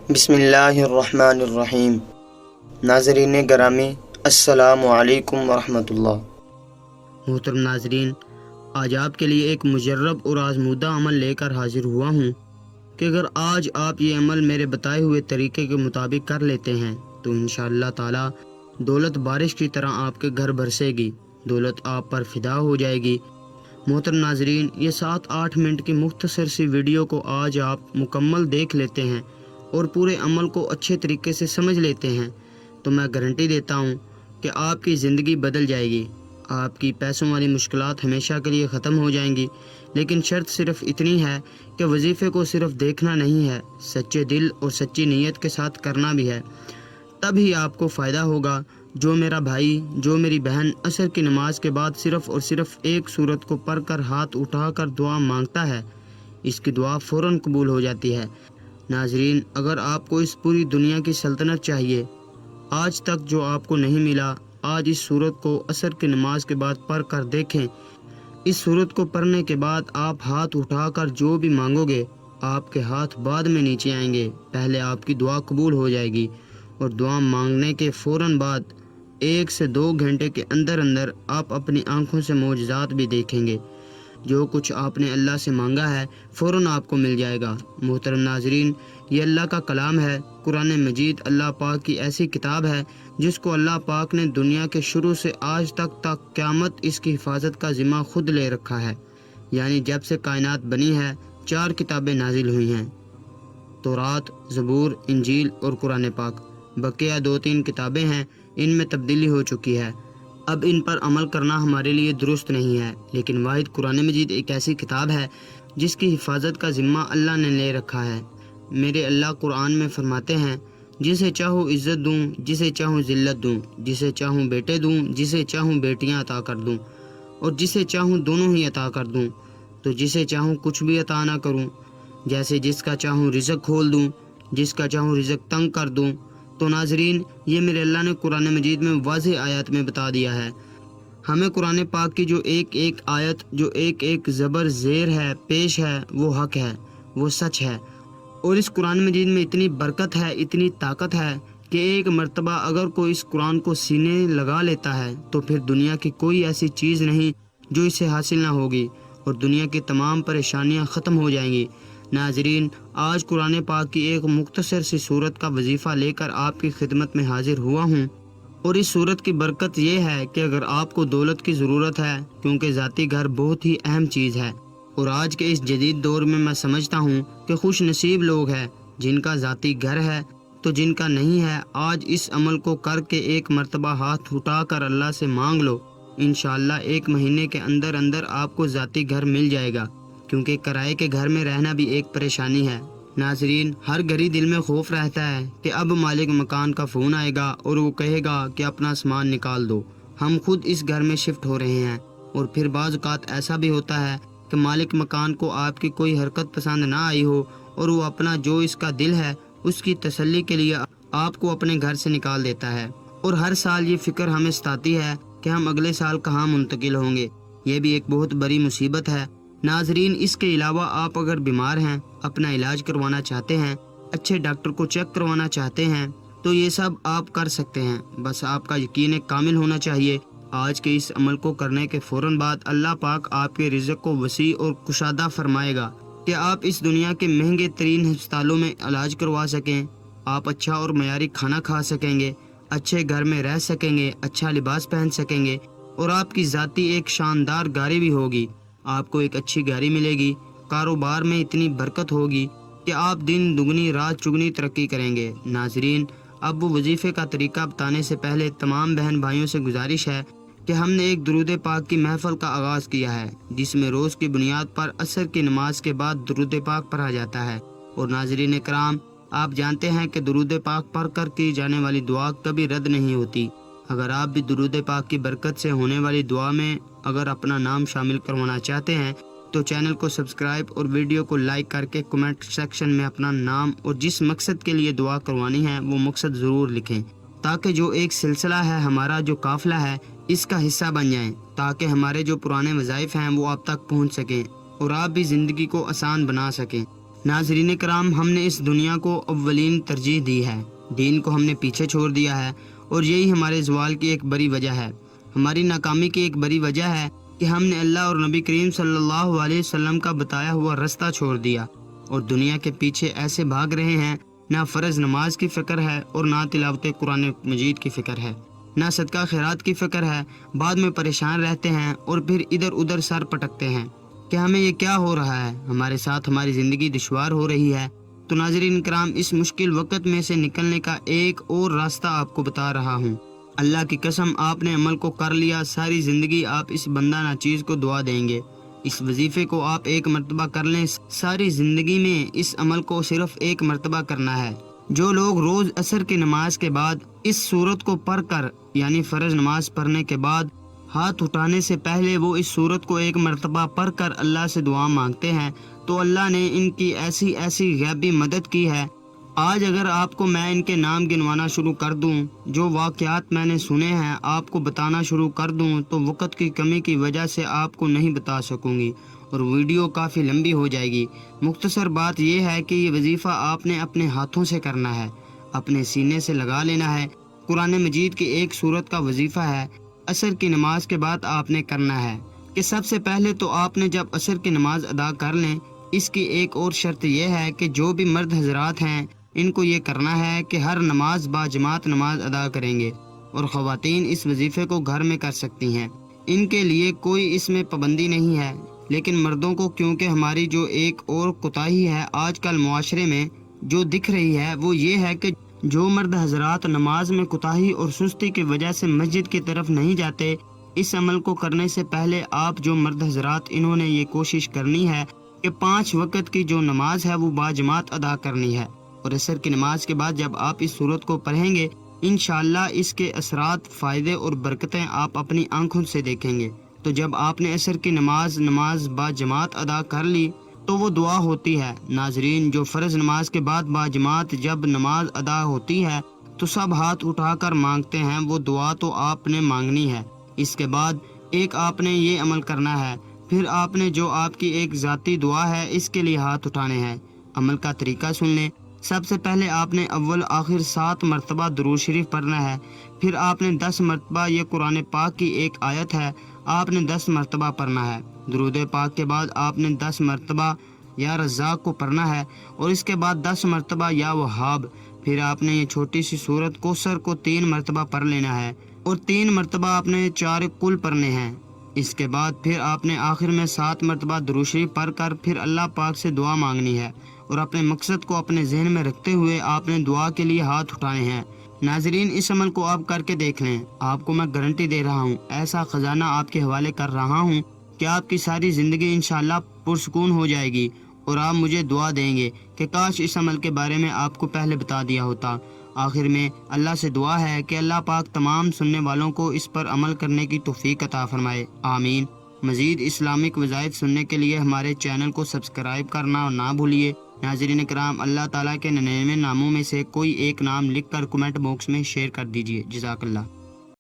بسم اللہ الرحمن الرحیم۔ ناظرین گرامی، السلام علیکم ورحمۃ اللہ۔ محترم ناظرین، آج آپ کے لیے ایک مجرب اور آزمودہ عمل لے کر حاضر ہوا ہوں کہ اگر آج آپ یہ عمل میرے بتائے ہوئے طریقے کے مطابق کر لیتے ہیں تو انشاءاللہ تعالی دولت بارش کی طرح آپ کے گھر برسے گی، دولت آپ پر فدا ہو جائے گی۔ محترم ناظرین، یہ 7-8 منٹ کی مختصر سی ویڈیو کو آج آپ مکمل دیکھ لیتے ہیں اور پورے عمل کو اچھے طریقے سے سمجھ لیتے ہیں تو میں گارنٹی دیتا ہوں کہ آپ کی زندگی بدل جائے گی، آپ کی پیسوں والی مشکلات ہمیشہ کے لیے ختم ہو جائیں گی۔ لیکن شرط صرف اتنی ہے کہ وظیفے کو صرف دیکھنا نہیں ہے، سچے دل اور سچی نیت کے ساتھ کرنا بھی ہے، تب ہی آپ کو فائدہ ہوگا۔ جو میرا بھائی، جو میری بہن عصر کی نماز کے بعد صرف اور صرف ایک سورت کو پڑھ کر ہاتھ اٹھا کر دعا مانگتا ہے، اس کی دعا فوراً قبول ہو جاتی ہے۔ ناظرین، اگر آپ کو اس پوری دنیا کی سلطنت چاہیے، آج تک جو آپ کو نہیں ملا، آج اس سورت کو عصر کی نماز کے بعد پڑھ کر دیکھیں۔ اس سورت کو پڑھنے کے بعد آپ ہاتھ اٹھا کر جو بھی مانگو گے، آپ کے ہاتھ بعد میں نیچے آئیں گے، پہلے آپ کی دعا قبول ہو جائے گی، اور دعا مانگنے کے فوراً بعد 1 سے 2 گھنٹے کے اندر اندر آپ اپنی آنکھوں سے معجزات بھی دیکھیں گے۔ جو کچھ آپ نے اللہ سے مانگا ہے فوراً آپ کو مل جائے گا۔ محترم ناظرین، یہ اللہ کا کلام ہے، قرآن مجید اللہ پاک کی ایسی کتاب ہے جس کو اللہ پاک نے دنیا کے شروع سے آج تک قیامت اس کی حفاظت کا ذمہ خود لے رکھا ہے۔ یعنی جب سے کائنات بنی ہے 4 کتابیں نازل ہوئی ہیں، تورات، زبور، انجیل اور قرآن پاک۔ بقیہ 2-3 کتابیں ہیں، ان میں تبدیلی ہو چکی ہے، اب ان پر عمل کرنا ہمارے لیے درست نہیں ہے، لیکن واحد قرآن مجید ایک ایسی کتاب ہے جس کی حفاظت کا ذمہ اللہ نے لے رکھا ہے۔ میرے اللہ قرآن میں فرماتے ہیں، جسے چاہوں عزت دوں، جسے چاہوں ذلت دوں، جسے چاہوں بیٹے دوں، جسے چاہوں بیٹیاں عطا کر دوں، اور جسے چاہوں دونوں ہی عطا کر دوں، تو جسے چاہوں کچھ بھی عطا نہ کروں۔ جیسے جس کا چاہوں رزق کھول دوں، جس کا چاہوں رزق تنگ کر دوں۔ تو ناظرین، یہ میرے اللہ نے قرآن مجید میں واضح آیات میں بتا دیا ہے۔ ہمیں قرآن پاک کی جو ایک ایک آیت، جو ایک ایک زبر زیر ہے، پیش ہے، وہ حق ہے، وہ سچ ہے۔ اور اس قرآن مجید میں اتنی برکت ہے، اتنی طاقت ہے کہ ایک مرتبہ اگر کوئی اس قرآن کو سینے لگا لیتا ہے تو پھر دنیا کی کوئی ایسی چیز نہیں جو اسے حاصل نہ ہوگی، اور دنیا کی تمام پریشانیاں ختم ہو جائیں گی۔ ناظرین، آج قرآن پاک کی ایک مختصر سی صورت کا وظیفہ لے کر آپ کی خدمت میں حاضر ہوا ہوں، اور اس صورت کی برکت یہ ہے کہ اگر آپ کو دولت کی ضرورت ہے، کیونکہ ذاتی گھر بہت ہی اہم چیز ہے، اور آج کے اس جدید دور میں سمجھتا ہوں کہ خوش نصیب لوگ ہیں جن کا ذاتی گھر ہے، تو جن کا نہیں ہے آج اس عمل کو کر کے ایک مرتبہ ہاتھ اٹھا کر اللہ سے مانگ لو، انشاءاللہ 1 مہینے کے اندر اندر آپ کو ذاتی گھر مل جائے گا، کیونکہ کرائے کے گھر میں رہنا بھی ایک پریشانی ہے۔ ناظرین، ہر گھڑی دل میں خوف رہتا ہے کہ اب مالک مکان کا فون آئے گا اور وہ کہے گا کہ اپنا سامان نکال دو، ہم خود اس گھر میں شفٹ ہو رہے ہیں۔ اور پھر بعض اوقات ایسا بھی ہوتا ہے کہ مالک مکان کو آپ کی کوئی حرکت پسند نہ آئی ہو، اور وہ اپنا جو اس کا دل ہے اس کی تسلی کے لیے آپ کو اپنے گھر سے نکال دیتا ہے، اور ہر سال یہ فکر ہمیں ستاتی ہے کہ ہم اگلے سال کہاں منتقل ہوں گے۔ یہ بھی ایک بہت بڑی مصیبت ہے۔ ناظرین، اس کے علاوہ آپ اگر بیمار ہیں، اپنا علاج کروانا چاہتے ہیں، اچھے ڈاکٹر کو چیک کروانا چاہتے ہیں، تو یہ سب آپ کر سکتے ہیں، بس آپ کا یقین کامل ہونا چاہیے۔ آج کے اس عمل کو کرنے کے فوراً بعد اللہ پاک آپ کے رزق کو وسیع اور کشادہ فرمائے گا کہ آپ اس دنیا کے مہنگے ترین ہسپتالوں میں علاج کروا سکیں، آپ اچھا اور معیاری کھانا کھا سکیں گے، اچھے گھر میں رہ سکیں گے، اچھا لباس پہن سکیں گے، اور آپ کی ذاتی ایک شاندار گاڑی بھی ہوگی، آپ کو ایک اچھی گاڑی ملے گی، کاروبار میں اتنی برکت ہوگی کہ آپ دن دگنی رات چگنی ترقی کریں گے۔ ناظرین، اب وہ وظیفے کا طریقہ بتانے سے پہلے تمام بہن بھائیوں سے گزارش ہے کہ ہم نے ایک درود پاک کی محفل کا آغاز کیا ہے، جس میں روز کی بنیاد پر عصر کی نماز کے بعد درود پاک پڑھا جاتا ہے۔ اور ناظرین کرام، آپ جانتے ہیں کہ درود پاک پڑھ کر کی جانے والی دعا کبھی رد نہیں ہوتی۔ اگر آپ بھی درود پاک کی برکت سے ہونے والی دعا میں اگر اپنا نام شامل کروانا چاہتے ہیں تو چینل کو سبسکرائب اور ویڈیو کو لائک کر کے کمنٹ سیکشن میں اپنا نام اور جس مقصد کے لیے دعا کروانی ہے وہ مقصد ضرور لکھیں، تاکہ جو ایک سلسلہ ہے، ہمارا جو قافلہ ہے، اس کا حصہ بن جائیں، تاکہ ہمارے جو پرانے وظائف ہیں وہ آپ تک پہنچ سکیں اور آپ بھی زندگی کو آسان بنا سکیں۔ ناظرین کرام، ہم نے اس دنیا کو اولین ترجیح دی ہے، دین کو ہم نے پیچھے چھوڑ دیا ہے، اور یہی ہمارے زوال کی ایک بڑی وجہ ہے۔ ہماری ناکامی کی ایک بڑی وجہ ہے کہ ہم نے اللہ اور نبی کریم صلی اللہ علیہ وسلم کا بتایا ہوا راستہ چھوڑ دیا اور دنیا کے پیچھے ایسے بھاگ رہے ہیں، نہ فرض نماز کی فکر ہے اور نہ تلاوت قرآن مجید کی فکر ہے، نہ صدقہ خیرات کی فکر ہے، بعد میں پریشان رہتے ہیں اور پھر ادھر ادھر سر پٹکتے ہیں کہ ہمیں یہ کیا ہو رہا ہے، ہمارے ساتھ ہماری زندگی دشوار ہو رہی ہے۔ تو ناظرین کرام، اس مشکل وقت میں سے نکلنے کا ایک اور راستہ آپ کو بتا رہا ہوں۔ اللہ کی قسم، آپ نے عمل کو کر لیا، ساری زندگی آپ اس بندہ ناچیز کو دعا دیں گے۔ اس وظیفے کو آپ ایک مرتبہ کر لیں، ساری زندگی میں اس عمل کو صرف ایک مرتبہ کرنا ہے۔ جو لوگ روز عصر کی نماز کے بعد اس سورت کو پڑھ کر، یعنی فرض نماز پڑھنے کے بعد ہاتھ اٹھانے سے پہلے وہ اس سورت کو ایک مرتبہ پڑھ کر اللہ سے دعا مانگتے ہیں، تو اللہ نے ان کی ایسی ایسی غیبی مدد کی ہے۔ آج اگر آپ کو میں ان کے نام گنوانا شروع کر دوں، جو واقعات میں نے سنے ہیں آپ کو بتانا شروع کر دوں، تو وقت کی کمی کی وجہ سے آپ کو نہیں بتا سکوں گی اور ویڈیو کافی لمبی ہو جائے گی۔ مختصر بات یہ ہے کہ یہ وظیفہ آپ نے اپنے ہاتھوں سے کرنا ہے، اپنے سینے سے لگا لینا ہے۔ قرآن مجید کی ایک سورت کا وظیفہ ہے، عصر کی نماز کے بعد آپ نے کرنا ہے کہ سب سے پہلے تو آپ نے جب عصر کی نماز ادا کر لیں، اس کی ایک اور شرط یہ ہے کہ جو بھی مرد حضرات ہیں ان کو یہ کرنا ہے کہ ہر نماز با جماعت نماز ادا کریں گے، اور خواتین اس وظیفے کو گھر میں کر سکتی ہیں، ان کے لیے کوئی اس میں پابندی نہیں ہے۔ لیکن مردوں کو، کیونکہ ہماری جو ایک اور کوتاہی ہے آج کل معاشرے میں جو دکھ رہی ہے، وہ یہ ہے کہ جو مرد حضرات نماز میں کوتاہی اور سستی کی وجہ سے مسجد کی طرف نہیں جاتے، اس عمل کو کرنے سے پہلے آپ جو مرد حضرات انہوں نے یہ کوشش کرنی ہے کہ 5 وقت کی جو نماز ہے وہ با جماعت ادا کرنی ہے، اور عصر کی نماز کے بعد جب آپ اس سورت کو پڑھیں گے، انشاءاللہ اس کے اثرات، فائدے اور برکتیں آپ اپنی آنکھوں سے دیکھیں گے۔ تو جب آپ نے عصر کی نماز با جماعت ادا کر لی تو وہ دعا ہوتی ہے۔ ناظرین، جو فرض نماز کے بعد با جماعت جب نماز ادا ہوتی ہے تو سب ہاتھ اٹھا کر مانگتے ہیں، وہ دعا تو آپ نے مانگنی ہے۔ اس کے بعد ایک آپ نے یہ عمل کرنا ہے، پھر آپ نے جو آپ کی ایک ذاتی دعا ہے اس کے لیے ہاتھ اٹھانے ہیں۔ عمل کا طریقہ سن لیں۔ سب سے پہلے آپ نے اول آخر 7 مرتبہ درود شریف پڑھنا ہے، پھر آپ نے 10 مرتبہ، یہ قرآن پاک کی ایک آیت ہے، آپ نے 10 مرتبہ پڑھنا ہے۔ درود پاک کے بعد آپ نے 10 مرتبہ یا رزاق کو پڑھنا ہے، اور اس کے بعد 10 مرتبہ یا وہاب۔ پھر آپ نے یہ چھوٹی سی سورت کوثر کو 3 مرتبہ پڑھ لینا ہے، اور 3 مرتبہ آپ نے 4 کل پڑھنے ہیں۔ اس کے بعد پھر آپ نے آخر میں 7 مرتبہ درود شریف پڑھ کر پھر اللہ پاک سے دعا مانگنی ہے، اور اپنے مقصد کو اپنے ذہن میں رکھتے ہوئے آپ نے دعا کے لیے ہاتھ اٹھانے ہیں۔ ناظرین، اس عمل کو آپ کر کے دیکھ لیں، آپ کو میں گارنٹی دے رہا ہوں، ایسا خزانہ آپ کے حوالے کر رہا ہوں کہ آپ کی ساری زندگی انشاءاللہ پرسکون ہو جائے گی، اور آپ مجھے دعا دیں گے کہ کاش اس عمل کے بارے میں آپ کو پہلے بتا دیا ہوتا۔ آخر میں اللہ سے دعا ہے کہ اللہ پاک تمام سننے والوں کو اس پر عمل کرنے کی توفیق عطا فرمائے، آمین۔ مزید اسلامک وظائف سننے کے لیے ہمارے چینل کو سبسکرائب کرنا نہ بھولیے۔ ناظرین کرام، اللہ تعالیٰ کے 99 ناموں میں سے کوئی ایک نام لکھ کر کمنٹ باکس میں شیئر کر دیجیے۔ جزاک اللہ۔